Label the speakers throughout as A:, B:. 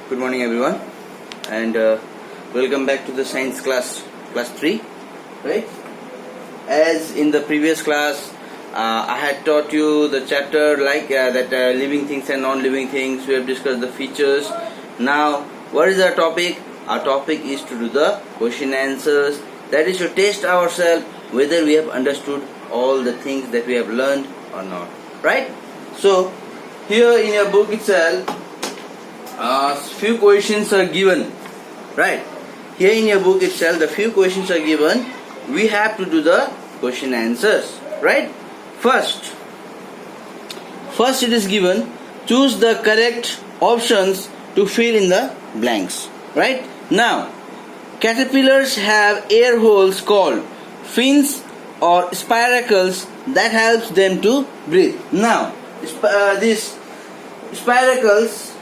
A: Good morning everyone, and welcome back to the science class 3, right? As in the previous class, I had taught you the chapter that living things and non-living things. We have discussed the features. Now, what is our topic? Our topic is to do the question answers. That is to test ourselves whether we have understood all the things that we have learned or not, right? So, here in your book itself, few questions are given, right? Here in your book itself, the few questions are given. We have to do the question answers, right? First it is given, choose the correct options to fill in the blanks, right? Now, caterpillars have air holes called fins or spiracles that helps them to breathe. Now, these spiracles,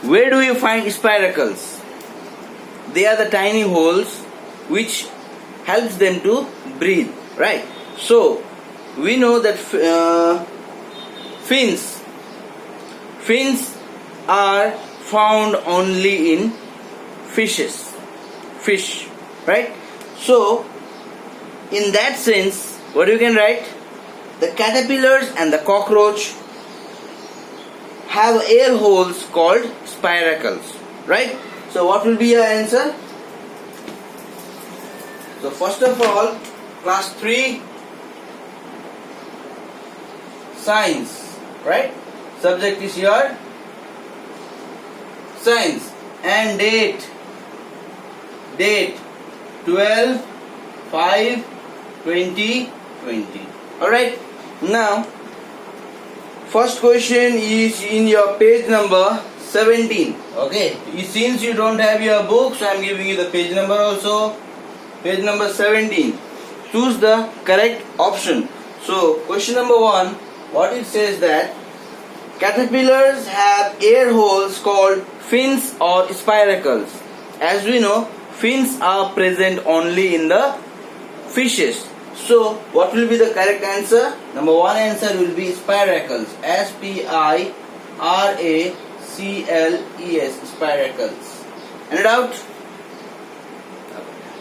A: where do you find spiracles? They are the tiny holes which helps them to breathe, right? So we know that fins are found only in fish, right? So in that sense, what you can write? The caterpillars and the cockroach have air holes called spiracles, right? So what will be your answer? So first of all, class 3 science, right? Subject is your science, and date 12/5/2020. Alright, now first question is in your page number 17. Okay, since you don't have your book, so I am giving you the page number also. Page number 17. Choose the correct option. So question number 1, what it says that caterpillars have air holes called fins or spiracles. As we know, fins are present only in the fishes. So what will be the correct answer? Number 1 answer will be spiracles. S-P-I-R-A-C-L-E-S, spiracles. Any doubt?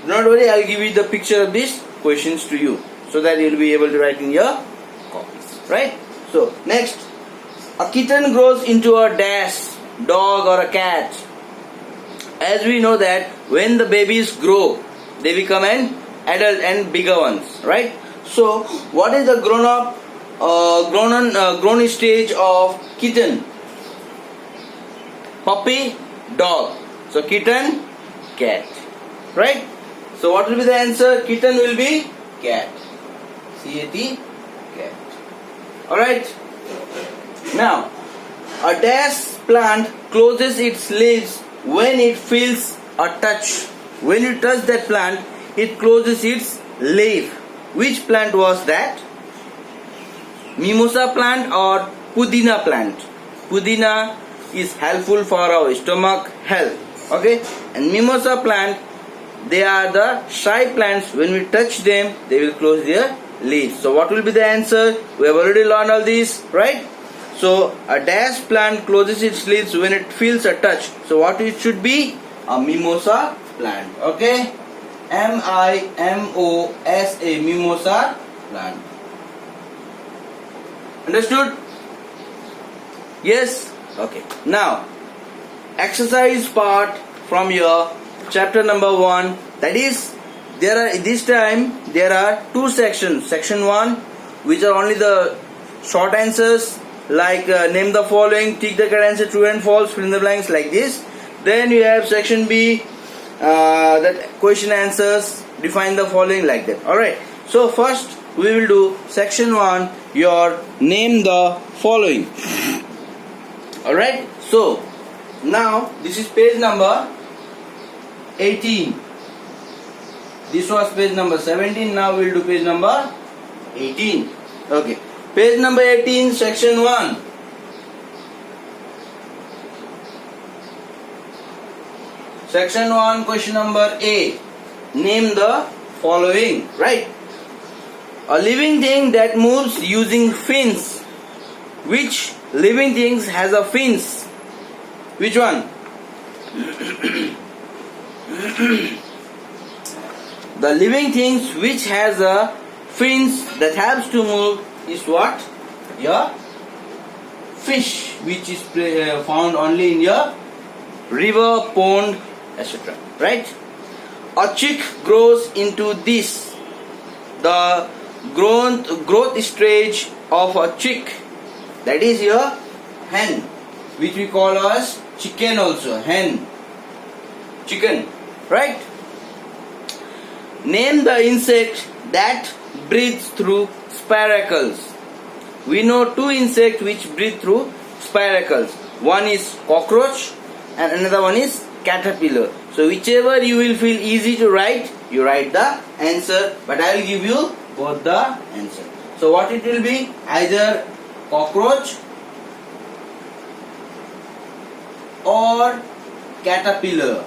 A: Do not worry, I will give you the picture of these questions to you, so that you will be able to write in your copies, right? So next, a kitten grows into a dash, dog or a cat. As we know that when the babies grow, they become an adult and bigger ones, right? So what is the grown stage of kitten? Puppy, dog. So kitten, cat, right? So what will be the answer? Kitten will be cat. C-A-T, cat. Alright. Now, a dash plant closes its leaves when it feels a touch. When you touch that plant, it closes its leaf. Which plant was that? Mimosa plant or Pudina plant? Pudina is helpful for our stomach health. Okay? And Mimosa plant, they are the shy plants. When we touch them, they will close their leaves. So what will be the answer? We have already learned all this, right? So a dash plant closes its leaves when it feels a touch. So what it should be? A mimosa plant. Okay? M-I-M-O-S-A, mimosa plant. Understood? Yes? Okay. Now, exercise part from your chapter number 1. That is, there are 2 sections. Section 1, which are only the short answers, like name the following, tick the correct answer, true and false, fill in the blanks, like this. Then you have section B, that question answers, define the following, like that. Alright, so first we will do section 1, your name the following. Alright, so now this is page number 18. This was page number 17. Now we will do page number 18. Okay, page number 18, section 1. Section 1, question number A. Name the following, right? A living thing that moves using fins. Which living things has a fins? Which one? The living things which has a fins that helps to move is what? Your fish, which is found only in your river, pond, etc. Right? A chick grows into this. The growth stage of a chick, that is your hen, which we call as chicken also, hen, chicken, right? Name the insect that breathes through spiracles. We know two insects which breathe through spiracles. One is cockroach and another one is caterpillar. So whichever you will feel easy to write, you write the answer, but I will give you both the answer. So what it will be? Either cockroach or caterpillar.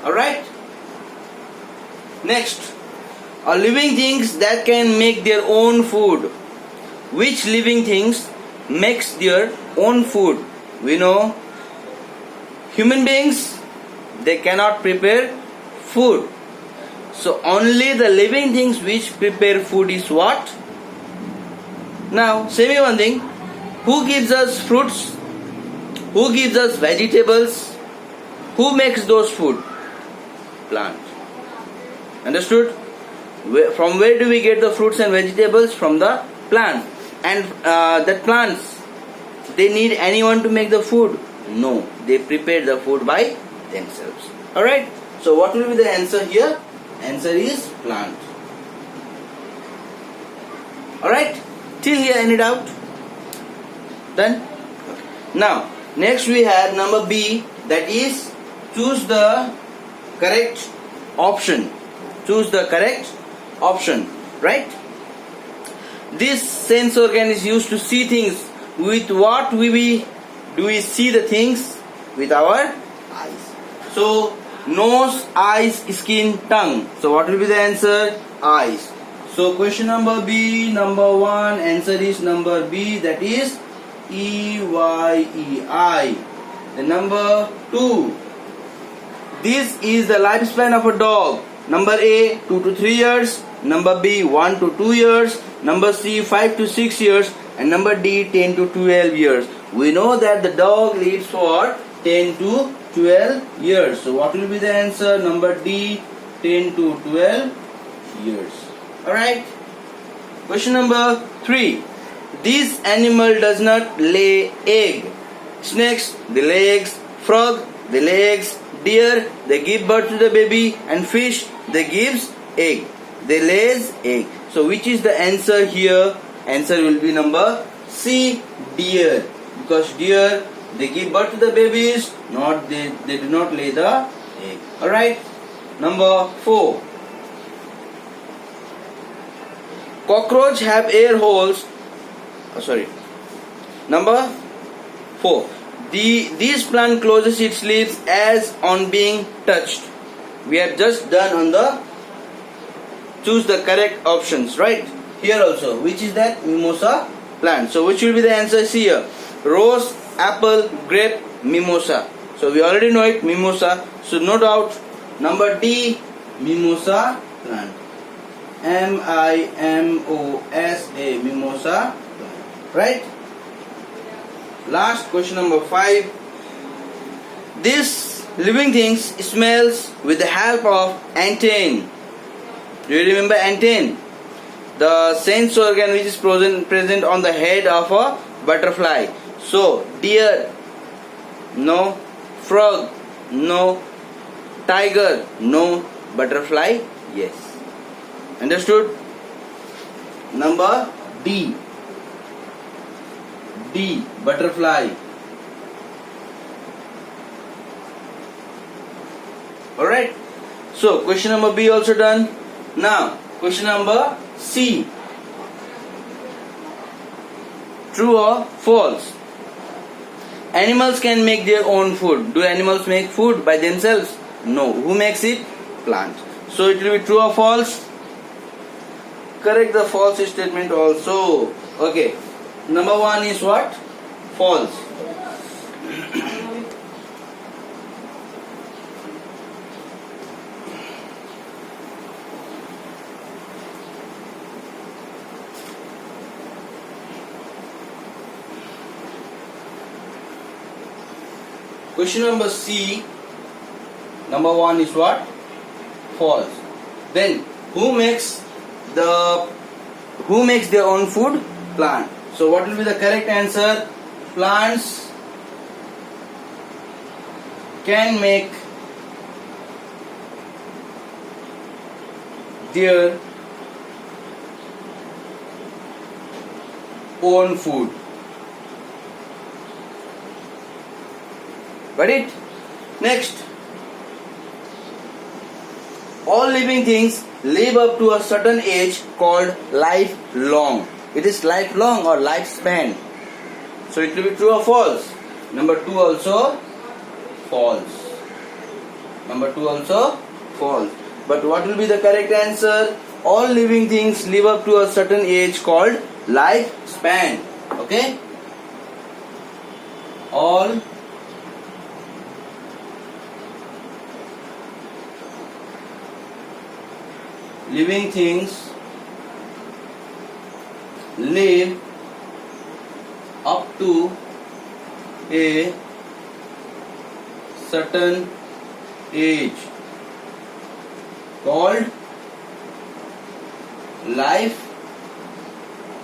A: Alright? Next, are living things that can make their own food. Which living things makes their own food? We know human beings, they cannot prepare food. So only the living things which prepare food is what? Now, say me one thing. Who gives us fruits? Who gives us vegetables? Who makes those food? Plant. Understood? From where do we get the fruits and vegetables? From the plant. And that plants, they need anyone to make the food? No. They prepare the food by themselves. Alright? So what will be the answer here? Answer is plant. Alright? Till here, any doubt? Done? Now, next we have number B, that is choose the correct option. Choose the correct option. Right? This sense organ is used to see things. With what do we see the things? With our eyes. So, nose, eyes, skin, tongue. So what will be the answer? Eyes. So question number B, number 1, answer is number B, that is EYEI. The number 2, this is the lifespan of a dog. Number A, 2 to 3 years. Number B, 1 to 2 years. Number C, 5 to 6 years. And number D, 10 to 12 years. We know that the dog lives for 10 to 12 years. So what will be the answer? Number D, 10 to 12 years. Alright. Question number 3. This animal does not lay egg. Snakes, they lay eggs. Frog, they lay eggs. Deer, they give birth to the baby. And fish, they gives egg. They lays egg. So which is the answer here? Answer will be number C, deer. Because deer, they give birth to the babies, they do not lay the egg. Alright. Number 4. Cockroach have air holes. Number 4. This plant closes its leaves as on being touched. We have just done on the choose the correct options, right? Here also, which is that? Mimosa plant. So which will be the answer here? Rose, apple, grape, mimosa. So we already know it, mimosa. So no doubt, number D, mimosa plant. M-I-M-O-S-A, mimosa plant. Right? Last question number 5. This living things smells with the help of antenne. Do you remember antenne? The sense organ which is present on the head of a butterfly. So, deer, no. Frog, no. Tiger, no. Butterfly, yes. Understood? Number D. D, butterfly. Alright. So, question number B also done. Now, question number C. True or false? Animals can make their own food. Do animals make food by themselves? No. Who makes it? Plant. So it will be true or false? Correct the false statement also. Okay. Number 1 is what? false. Question number C, number 1 is what? False. Then who makes their own food? Plant. So what will be the correct answer? Plants can make their own food. Got it? Next, all living things live up to a certain age called lifelong. It is lifelong or lifespan. So it will be true or false? Number 2 also false. Number 2 also false. But what will be the correct answer? All living things live up to a certain age called lifespan. Okay? All living things live up to a certain age called life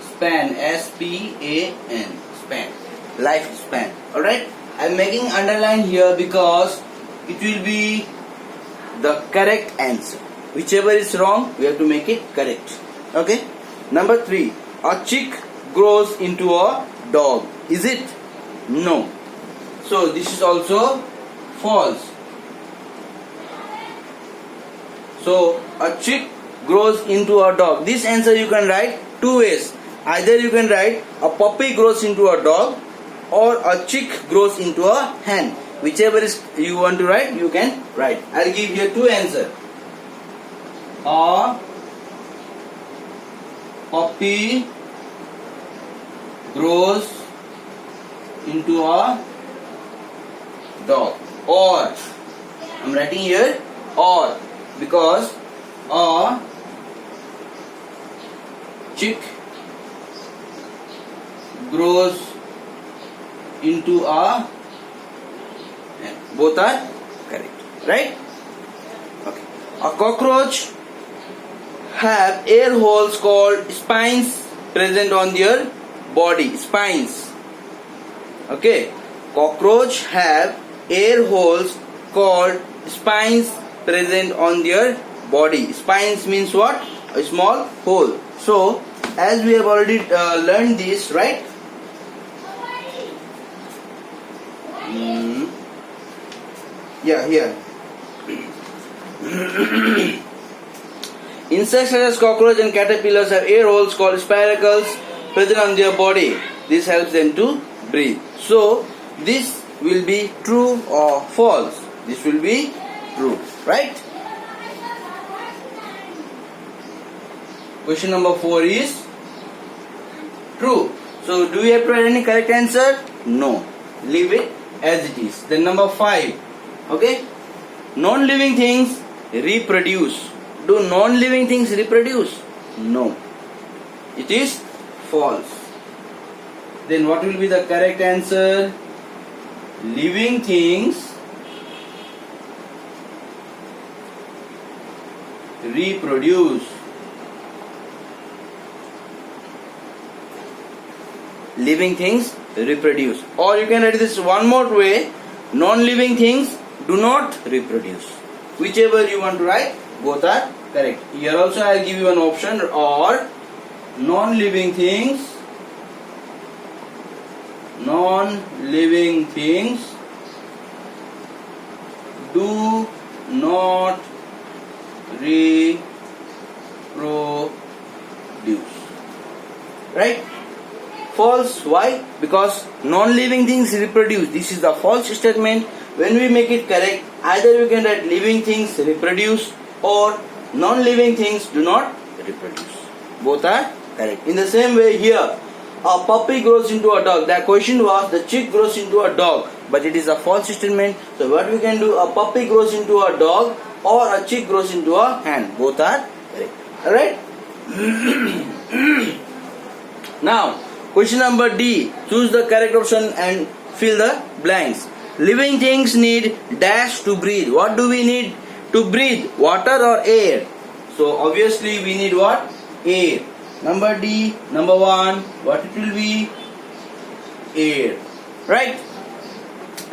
A: span. S-P-A-N, span, lifespan. Alright, I am making underline here because it will be the correct answer. Whichever is wrong, we have to make it correct. Okay. Number 3. A chick grows into a dog. Is it? No. So this is also false. So a chick grows into a dog. This answer you can write two ways. Either you can write a puppy grows into a dog or a chick grows into a hen. Whichever is you want to write, you can write. I'll give here two answers. A puppy grows into a dog, or I'm writing here or, because a chick grows into a, both are correct, right? Okay. A cockroach have air holes called spines present on their body. Spines. Okay. Cockroach have air holes called spines present on their body. Spines means what? A small hole. So, as we have already learned this, right? Yeah, here. Insects such as cockroach and caterpillars have air holes called spiracles present on their body. This helps them to breathe. So, this will be true or false. This will be true, right? Question number 4 is true. So, do we have to write any correct answer? No. Leave it as it is. Then number 5. Okay. Non-living things reproduce. Do non-living things reproduce? No. It is false. Then what will be the correct answer? Living things reproduce. Living things reproduce. Or you can write this one more way. Non-living things do not reproduce. Whichever you want to write, both are correct. Here also I will give you an option, or non-living things do not reproduce. Right? False. Why? Because non-living things reproduce. This is the false statement. When we make it correct, either we can write living things reproduce or non-living things do not reproduce. Both are correct. In the same way here, a puppy grows into a dog. The question was the chick grows into a dog, but it is a false statement. So what we can do, a puppy grows into a dog or a chick grows into a hen. Both are correct. Alright. Now question number D. Choose the correct option and fill the blanks. Living things need dash to breathe. What do we need to breathe? Water or air? So obviously we need what? Air. Number D, number 1, what it will be? Air. Right?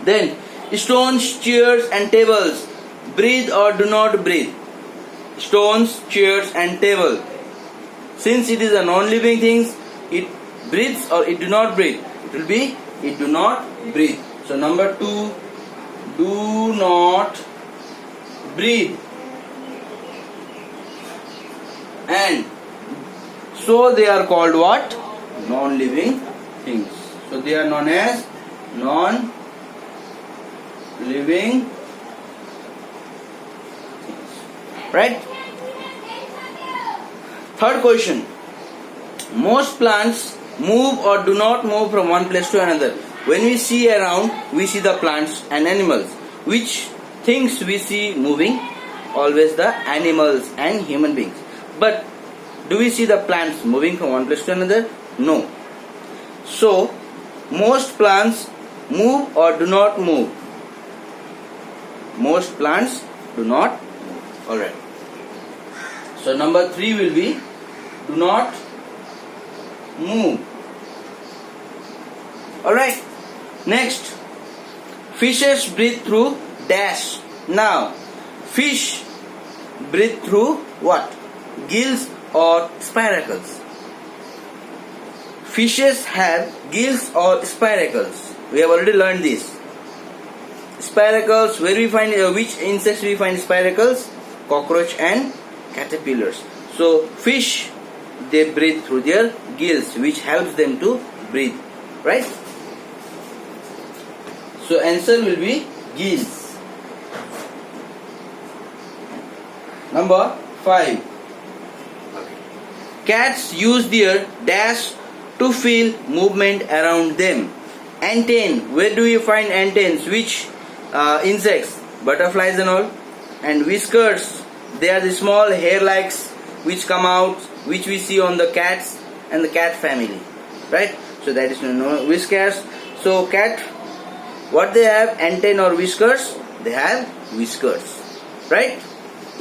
A: Then stones, chairs and tables. Breathe or do not breathe? Stones, chairs and table. Since it is a non-living thing, it breathes or it do not breathe? It will be it do not breathe. So number 2, do not breathe. And so they are called what? Non-living things. So they are known as non-living things. Right? Third question. Most plants move or do not move from one place to another. When we see around, we see the plants and animals. Which things we see moving? Always the animals and human beings. But do we see the plants moving from one place to another? No. So, most plants move or do not move? Most plants do not move. Alright. So, number 3 will be do not move. Alright. Next. Fishes breathe through dash. Now, fish breathe through what? Gills or spiracles? Fishes have gills or spiracles. We have already learned this. Spiracles, where we find which insects we find spiracles? Cockroach and caterpillars. So fish, they breathe through their gills, which helps them to breathe. Right? So answer will be gills. Number 5. Cats use their dash to feel movement around them. Antenne, where do you find antennas? Which insects? Butterflies and all. And whiskers, they are the small hair-likes which come out, which we see on the cats and the cat family. Right? So that is no whiskers. So cat, what they have? Antennae or whiskers? They have whiskers. Right?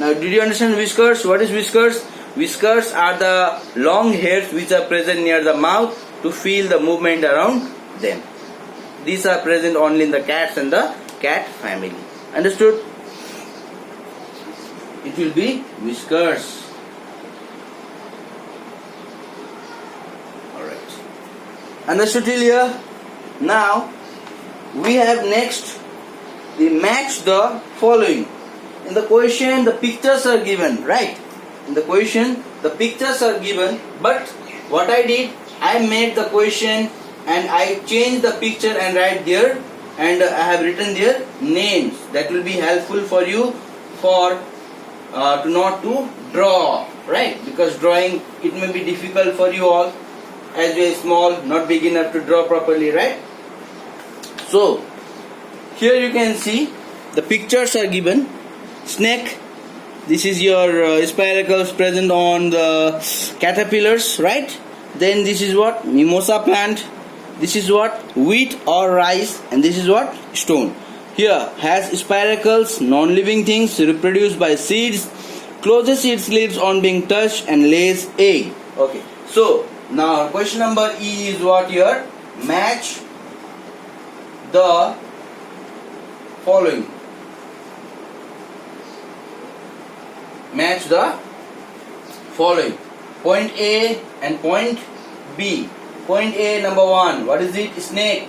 A: Now did you understand whiskers? What is whiskers? Whiskers are the long hairs which are present near the mouth to feel the movement around them. These are present only in the cats and the cat family. Understood? It will be whiskers. Alright. Understood till here? Now we have next the match the following. In the question the pictures are given, right? In the question the pictures are given, but what I did, I made the question and I changed the picture and write there, and I have written their names. That will be helpful for you for to not to draw, right? Because drawing, it may be difficult for you all as you are small, not big enough to draw properly, right? So here you can see the pictures are given. Snake, this is your spiracles present on the caterpillars, right? Then this is what? Mimosa plant. This is what? Wheat or rice. And this is what? Stone. Here has spiracles, non-living things reproduced by seeds, closes its leaves on being touched and lays egg. Okay. So now question number E is what here? Match the following. Match the following. Point A and point B. Point A, number 1. What is it? Snake.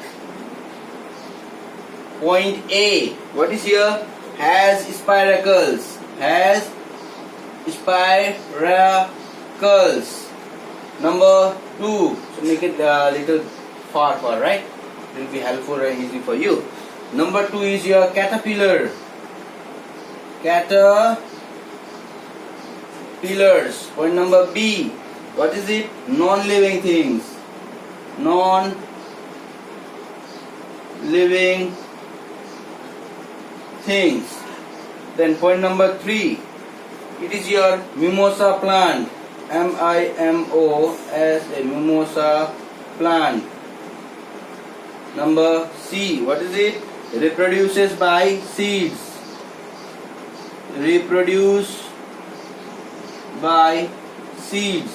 A: Point A. What is here? Has spiracles. Has spiracles. Number 2. So make it a little far, right? It will be helpful and easy for you. Number 2 is your caterpillar. Caterpillars. Point number B. What is it? Non-living things. non-living things. Then point number 3, it is your mimosa plant, MIMOSA, mimosa plant. Number C, what is it? Reproduces by seeds. Reproduce by seeds.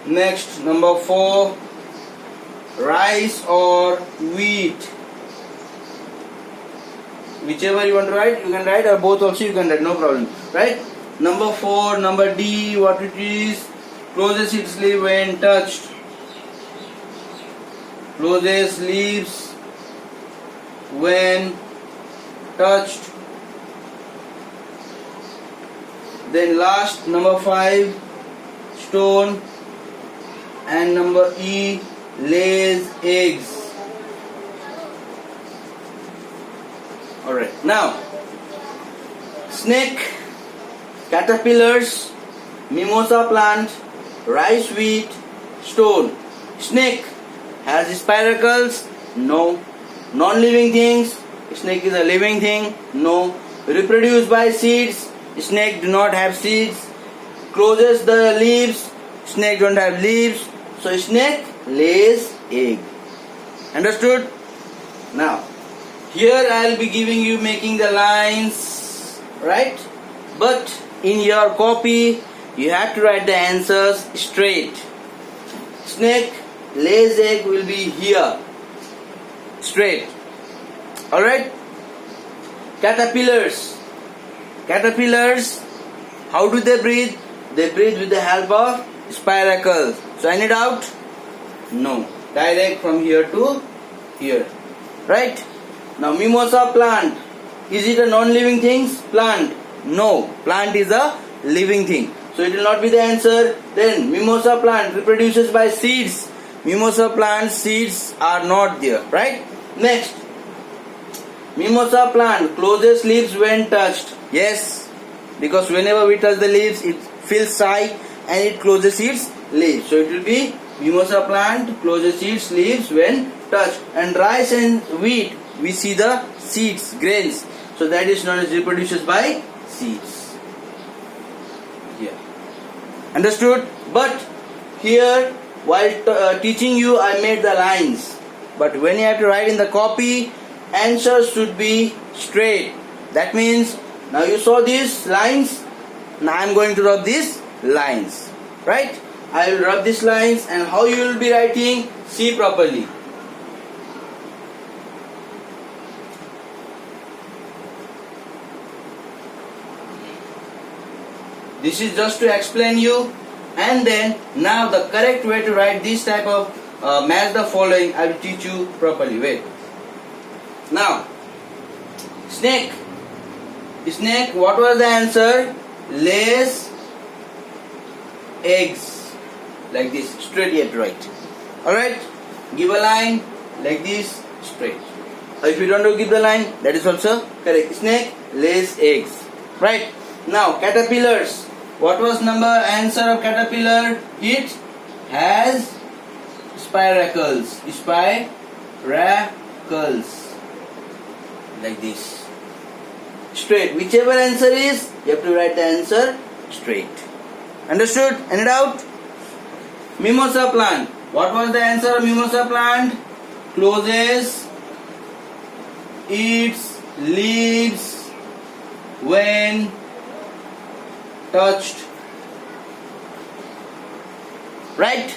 A: Next, number 4, rice or wheat. Whichever you want to write, you can write, or both also you can write, no problem. Right? Number 4, number D, what it is? Closes its leaf when touched. Closes leaves when touched. Then last, number 5, stone, and number E, lays eggs. Alright, now snake, caterpillars, mimosa plant, rice, wheat, stone. Snake has spiracles? No. Non-living things? Snake is a living thing? No. Reproduce by seeds? Snake do not have seeds. Closes the leaves? Snake don't have leaves. So snake lays egg. Understood? Now, here I will be giving you making the lines, right? But in your copy, you have to write the answers straight. Snake lays egg will be here, straight. Alright? Caterpillars. Caterpillars, how do they breathe? They breathe with the help of spiracles. So any doubt? No. Direct from here to here. Right? Now mimosa plant. Is it a non-living thing? Plant. No. Plant is a living thing. So it will not be the answer. Then mimosa plant reproduces by seeds. Mimosa plant seeds are not there. Right? Next. Mimosa plant closes leaves when touched. Yes. Because whenever we touch the leaves, it feels shy and it closes its leaves. So it will be mimosa plant closes its leaves when touched. And rice and wheat, we see the seeds, grains. So that is known as reproduces by seeds. Here. Understood? But here, while teaching you, I made the lines. But when you have to write in the copy, answers should be straight. That means, now you saw these lines. Now I am going to rub these lines. Right? I will rub these lines, and how you will be writing, see properly. This is just to explain you, and then now the correct way to write this type of match the following, I will teach you properly. Wait. Now, snake. Snake, what was the answer? Lays eggs. Like this, straight yet right. Alright? Give a line like this, straight. If you don't give the line, that is also correct. Snake lays eggs. Right? Now, caterpillars. What was answer of caterpillar? It has spiracles. Spiracles. Like this. Straight. Whichever answer is, you have to write the answer straight. Understood? Any doubt? Mimosa plant. What was the answer of mimosa plant? Closes its leaves when touched. Right?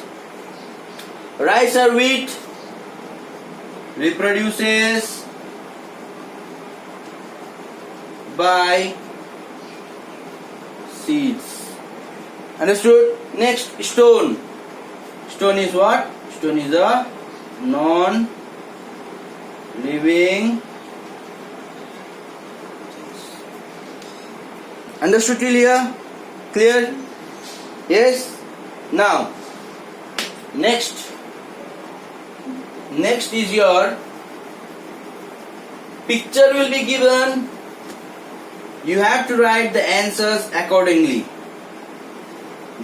A: Rice or wheat reproduces by seeds. Understood? Next, stone. Stone is what? Stone is a non-living. Understood till here? Clear? Yes? Now, next is your picture will be given. You have to write the answers accordingly.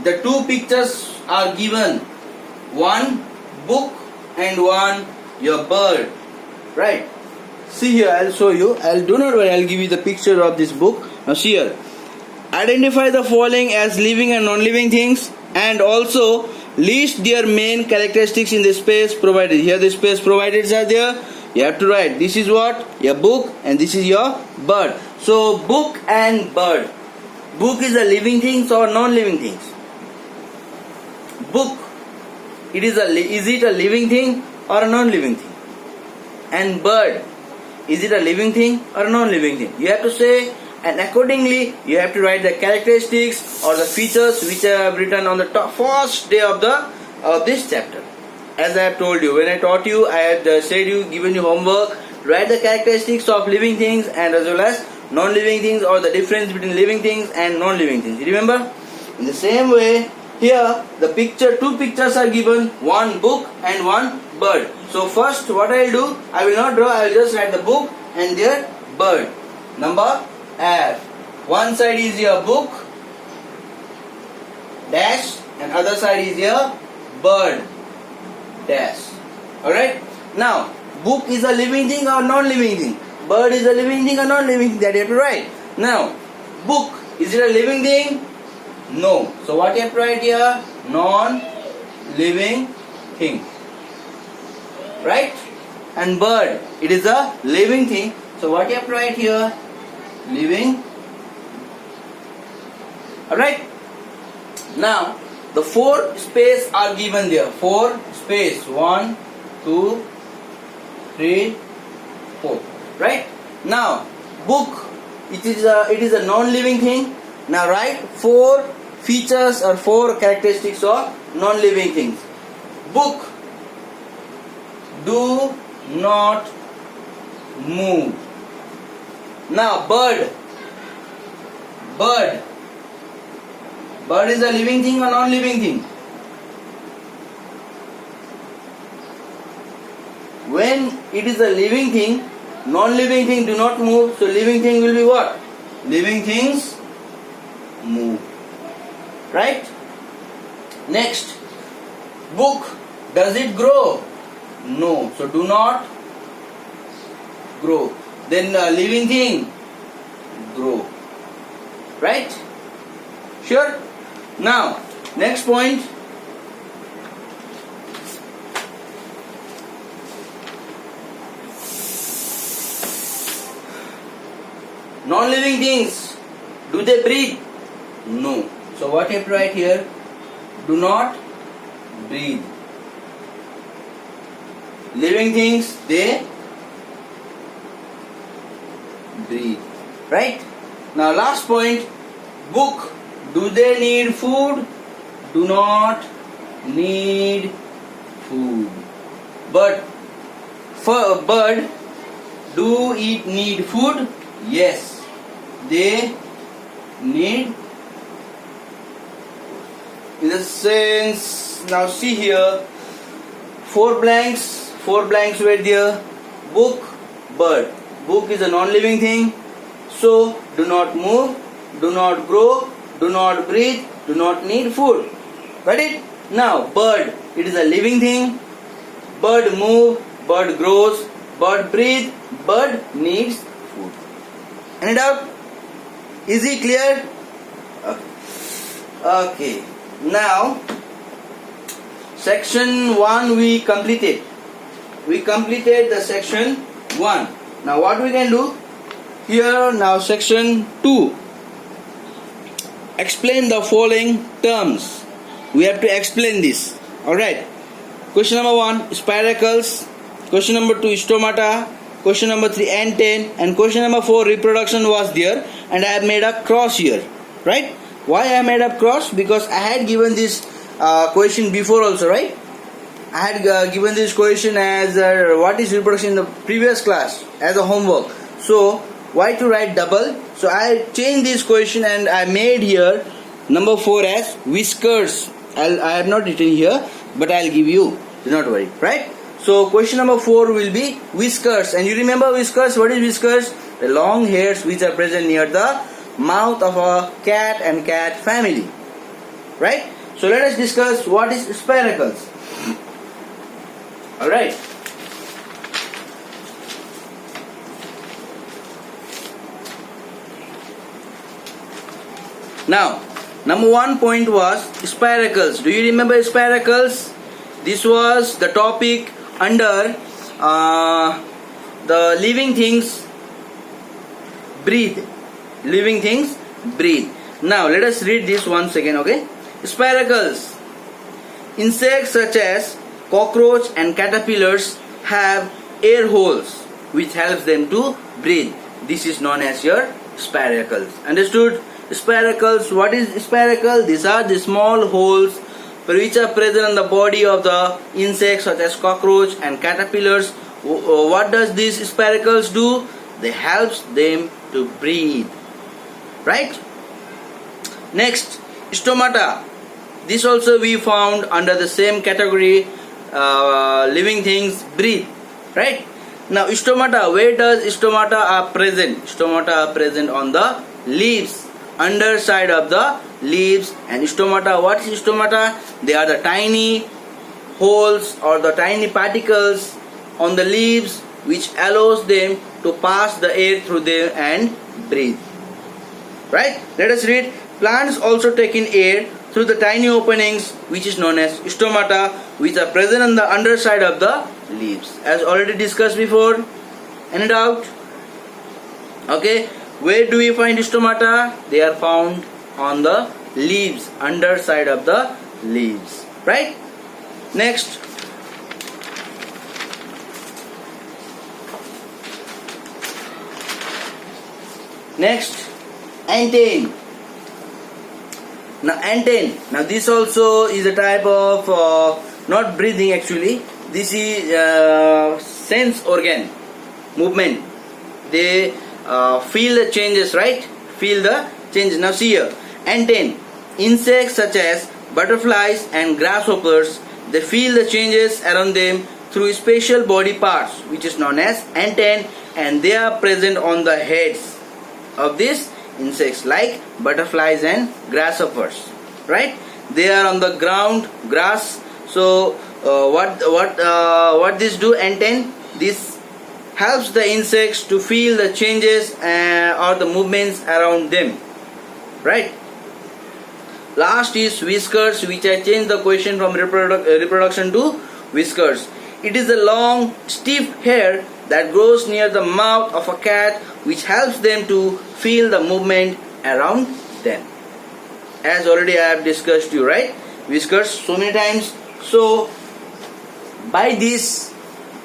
A: The two pictures are given. one book and one your bird, right? See here, I'll show you. Do not worry, I'll give you the picture of this book. Now see here. Identify the following as living and non-living things, and also list their main characteristics in the space provided. Here the space provided are there. You have to write. This is what? Your book, and this is your bird. So book and bird. Book is a living things or non-living things? Book. Is it a living thing or a non-living thing? And bird. Is it a living thing or a non-living thing? You have to say, and accordingly you have to write the characteristics or the features which I have written on the first day of this chapter. As I have told you, when I taught you, I have given you homework. Write the characteristics of living things and as well as non-living things, or the difference between living things and non-living things. You remember? In the same way, here two pictures are given, one book and one bird. So first what I will do, I will not draw, I will just write the book and their bird. Number F. One side is your book dash and other side is your bird dash. Alright. Now book is a living thing or non-living thing? Bird is a living thing or non-living thing? That you have to write. Now book, is it a living thing? No. So what you have to write here? Non-living thing. Right? And bird, it is a living thing. So what you have to write here? Living. Alright? Now the 4 space are given there. 4 space. 1, 2, 3, 4. Right? Now book, it is a non-living thing. Now write 4 features or 4 characteristics of non-living things. Book, do not move. Now bird is a living thing or non-living thing? When it is a living thing, non-living thing do not move, so living thing will be what? Living things move. Right? Next, book, does it grow? No, so do not grow. Then living thing grow. Right? Sure? Now next point, non-living things, do they breathe? No. So what you have to write here? Do not breathe. Living things, they breathe. Right? Now last point, book, do they need food? Do not need food. Bird, do it need food? Yes, they need. In the sense, now see here, 4 blanks were there. Book, bird. Book is a non-living thing, so do not move, do not grow, do not breathe, do not need food. Got it? Now bird, it is a living thing. Bird move, bird grows, bird breathe, bird needs food. Any doubt? Is it clear? Okay. Now section 1 we completed. We completed the section 1. Now what we can do here? Now section 2. Explain the following terms. We have to explain this. Alright. Question number 1, spiracles. Question number 2, stomata. Question number 3, antenne. And question number 4, reproduction was there. And I have made a cross here. Right? Why I made a cross? Because I had given this question before also, right? I had given this question as what is reproduction in the previous class as a homework. So why to write double? So I changed this question and I made here number 4 as whiskers. I have not written here, but I'll give you. Do not worry, right? So question number 4 will be whiskers. And you remember whiskers? What is whiskers? The long hairs which are present near the mouth of a cat and cat family, right? So let us discuss what is spiracles. Alright. Now, number 1 point was spiracles. Do you remember spiracles? This was the topic under the living things breathe. Living things breathe. Now, let us read this once again, okay? Spiracles. Insects such as cockroach and caterpillars have air holes which helps them to breathe. This is known as your spiracles. Understood? Spiracles. What is spiracle? These are the small holes which are present on the body of the insects such as cockroach and caterpillars. What does these spiracles do? They helps them to breathe. Right? Next, stomata. This also we found under the same category, living things breathe. Right? Now, stomata. Where does stomata are present? Stomata are present on the leaves, underside of the leaves. And stomata, what is stomata? They are the tiny holes or the tiny particles on the leaves which allows them to pass the air through them and breathe. Right? Let us read. Plants also take in air through the tiny openings which is known as stomata, which are present on the underside of the leaves, as already discussed before. Any doubt? Okay. Where do we find stomata? They are found on the leaves, underside of the leaves. Right? Next. Next, antenne. Now, antenne. Now, this also is a type of not breathing actually. This is sense organ movement. They feel the changes, right? Feel the changes. Now, see here, antenne. Insects such as butterflies and grasshoppers, they feel the changes around them through special body parts, which is known as antenne, and they are present on the heads of these insects like butterflies and grasshoppers. Right? They are on the ground, grass. So what this do? Antenne. This helps the insects to feel the changes or the movements around them. Right? Last is whiskers, which I changed the question from reproduction to whiskers. It is a long, stiff hair that grows near the mouth of a cat, which helps them to feel the movement around them. As already I have discussed you, right? Whiskers so many times. So by this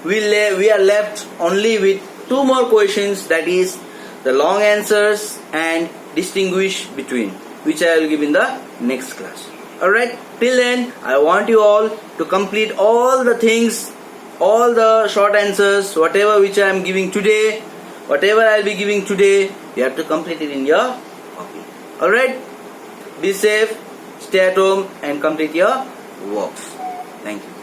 A: we are left only with two more questions, that is the long answers and distinguish between, which I will give in the next class. Alright, till then I want you all to complete all the things, all the short answers, whatever which I am giving today, whatever I will be giving today, you have to complete it in your copy. Alright, be safe, stay at home and complete your works. Thank you.